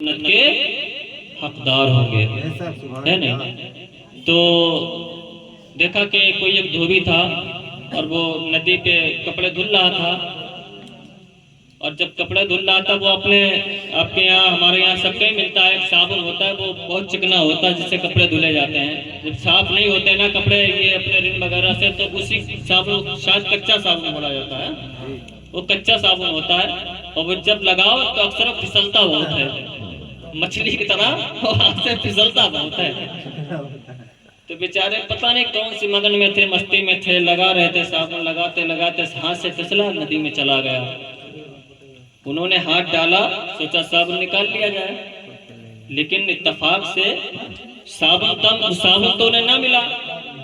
जन्नत के हकदार होंगे, है नहीं। तो देखा कि कोई एक धोबी था और वो नदी पे कपड़े धुल रहा था, और जब कपड़े धुल रहा था वो अपने, आपके यहाँ हमारे यहाँ सबका ही मिलता है, एक साबुन होता है वो बहुत चिकना होता है जिससे कपड़े धुले जाते हैं। जब साफ नहीं होते ना कपड़े ये अपने रिन वगैरह से, तो उसी साबुन, शायद कच्चा साबुन बोला जाता है, वो कच्चा साबुन होता है, और वो जब लगाओ तो अक्सर फिसलता बहुत है, मछली की तरह वो हाथ से फिसलता बहुत है। तो बेचारे पता नहीं कौन सी मगन में थे, मस्ती में थे, लगा रहे थे साबुन, लगाते लगाते हाथ से फिसला, नदी में चला गया। उन्होंने हाथ डाला, सोचा साबुन निकाल लिया जाए, लेकिन इत्तेफाक से साबुन तो उन्हें ना मिला,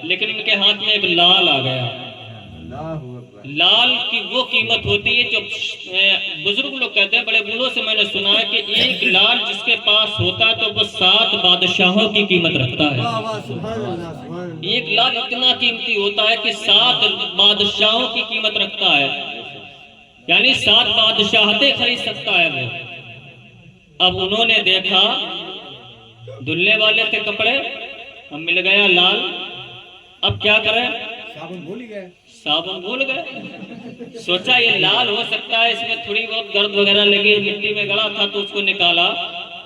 लेकिन इनके हाथ में एक लाल आ गया। लाल की वो कीमत होती है जो बुजुर्ग लोग कहते हैं, बड़े बूढ़ों से मैंने सुना है कि एक लाल जिसके पास होता है तो वो 7 बादशाहों की कीमत रखता है। एक लाल इतना कीमती होता है कि 7 बादशाहों की कीमत रखता है, यानी 7 बादशाहतें खरीद सकता है वो। अब उन्होंने देखा, धुलने वाले थे कपड़े, अब मिल गया लाल, अब क्या करें, साबुन भूल गए। सोचा ये लाल हो सकता है, इसमें थोड़ी बहुत गर्द वगैरह लगी, मिट्टी में गड़ा था, तो उसको निकाला,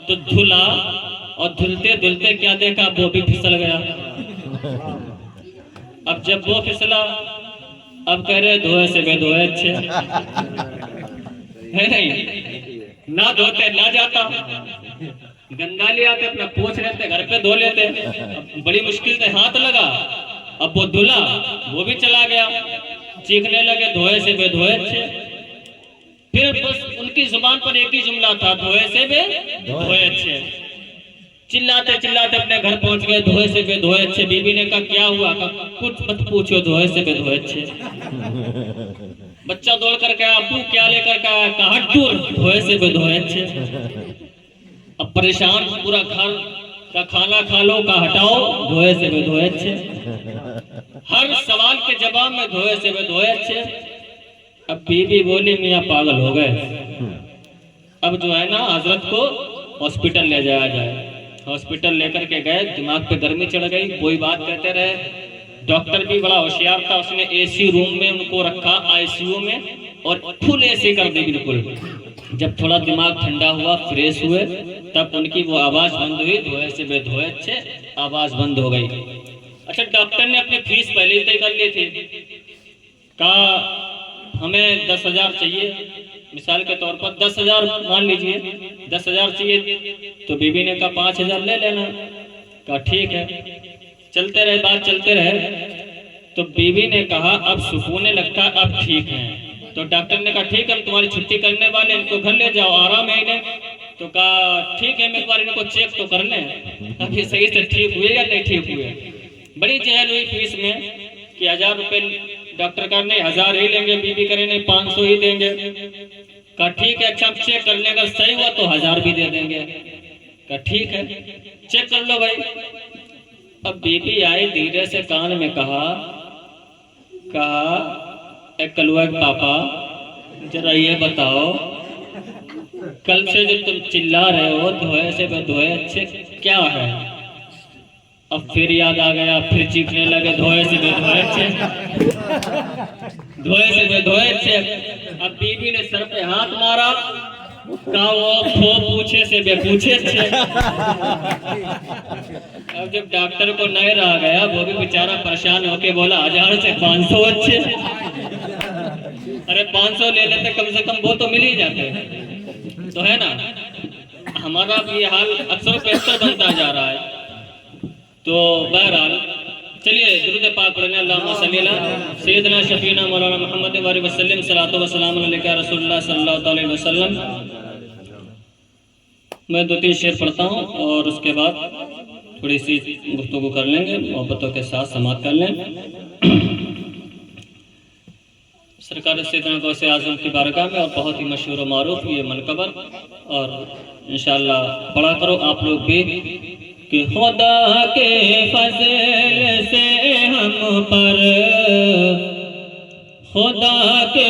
तो धुला, और धुलते धुलते क्या देखा, वो भी फिसल गया। अब जब वो फिसला, अब कह रहे धोए से बेधोए अच्छे, है नहीं, ना धोते ना जाता, गंदा ले आते, अपना पोंछ लेते, घर पे धो लेते, बड़ी मुश्किल से हाथ लगा, अब वो धुला, वो भी चला गया, चीखने लगे धोए से बेधोए अच्छे। फिर बस उनकी जुबान पर एक ही जुमला था, धोए से बेधोए अच्छे। चिल्लाते चिल्लाते अपने घर पहुंच गए, धोए से बेधोए अच्छे। बीबी ने कहा क्या हुआ, कहा कुछ मत पूछो, धोए से बेधोए अच्छे। बच्चा दौड़ कर कहा अबू क्या लेकर कहा हट्टूर, धोए से बेधोए अच्छे। अब परेशान, पूरा घर का खाना खा लो, का हटाओ, धोए से बेधोए अच्छे। हर सवाल के जवाब में धोए से बेधोए अच्छे। अब बीबी बोली मियाँ पागल हो गए, अब जो है ना हजरत को हॉस्पिटल ले जाया जाए। हॉस्पिटल लेकर के गए, दिमाग पे गर्मी चढ़ गई, कोई बात कहते रहे। डॉक्टर भी बड़ा होशियार था, उसने एसी रूम में उनको रखा, आईसीयू में, और फुल एसी कर दी बिल्कुल। जब थोड़ा दिमाग ठंडा हुआ, फ्रेश हुए, तब उनकी वो आवाज बंद हुई, धोए से बेधोए अच्छे, आवाज बंद हो गई। अच्छा, डॉक्टर ने अपनी फीस पहले ही तय कर ली थी, कहा हमें 10,000 चाहिए, मिसाल के तौर पर 10,000 मान लीजिए, 10,000 चाहिए। तो बीबी ने कहा 5,000 ले लेना, कहा ठीक है। चलते रहे, बात चलते रहे, तो बीबी ने कहा अब सुकून लगता, अब ठीक है। तो डॉक्टर ने कहा ठीक है, हम तुम्हारी छुट्टी करने वाले, इनको घर ले जाओ, आराम है इन्हें। तो कहा ठीक है, मैं एक बार इनको चेक तो कर लें, अभी सही से ठीक हुए या नहीं ठीक हुए। बड़ी चहल हुई फीस में कि 1,000 रुपये डॉक्टर का नहीं, 1,000 ही लेंगे, बीबी करे नहीं 500 ही देंगे। कहा ठीक है, अच्छा चेक कर लेगा, सही हुआ तो 1,000 भी दे देंगे। कहा ठीक है, चेक कर लो भाई। अब बीबी आई, धीरे से कान में कहा एक कलुआ पापा, जरा ये बताओ कल से जो तुम चिल्ला रहे हो धोए से बेधोए अच्छे क्या है। अब फिर याद आ गया, फिर चीखने लगे धोए से बेधोए अच्छे, धोए से बेधोए अच्छे। अब बीबी ने सर पे हाथ मारा, कहा वो पूछे से बेपूछे अच्छे। अब जब डॉक्टर को नहीं रहा गया, वो भी बेचारा परेशान होके बोला 1,000 से 500 अच्छे। अरे 500 ले लेते, कम से कम वो तो मिल ही जाते, तो है ना। हमारा भी हाल अक्सर बेहतर बनता जा रहा है। तो बहरहाल चलिए दुरूद पाक पढ़ने, अल्लाहुम्मा सल्ली अला सय्यदना शफीना मौलाना मुहम्मद वसल्लम सलातो व सलाम अलैका रसूलुल्लाह सल्लल्लाहु अलैहि वसल्लम। मैं 2-3 शेर पढ़ता हूँ और उसके बाद थोड़ी सी गुफ्तगू कर लेंगे, मोहब्बतों के साथ समाप्त कर लें। सरकार सैयदना गौसे आज़म की बारगाह में, और बहुत ही मशहूर और मारूफ ये मनकबर, और इंशाअल्लाह पढ़ा करो आप लोग भी कि खुदा के फज़ल से हम पर, खुदा के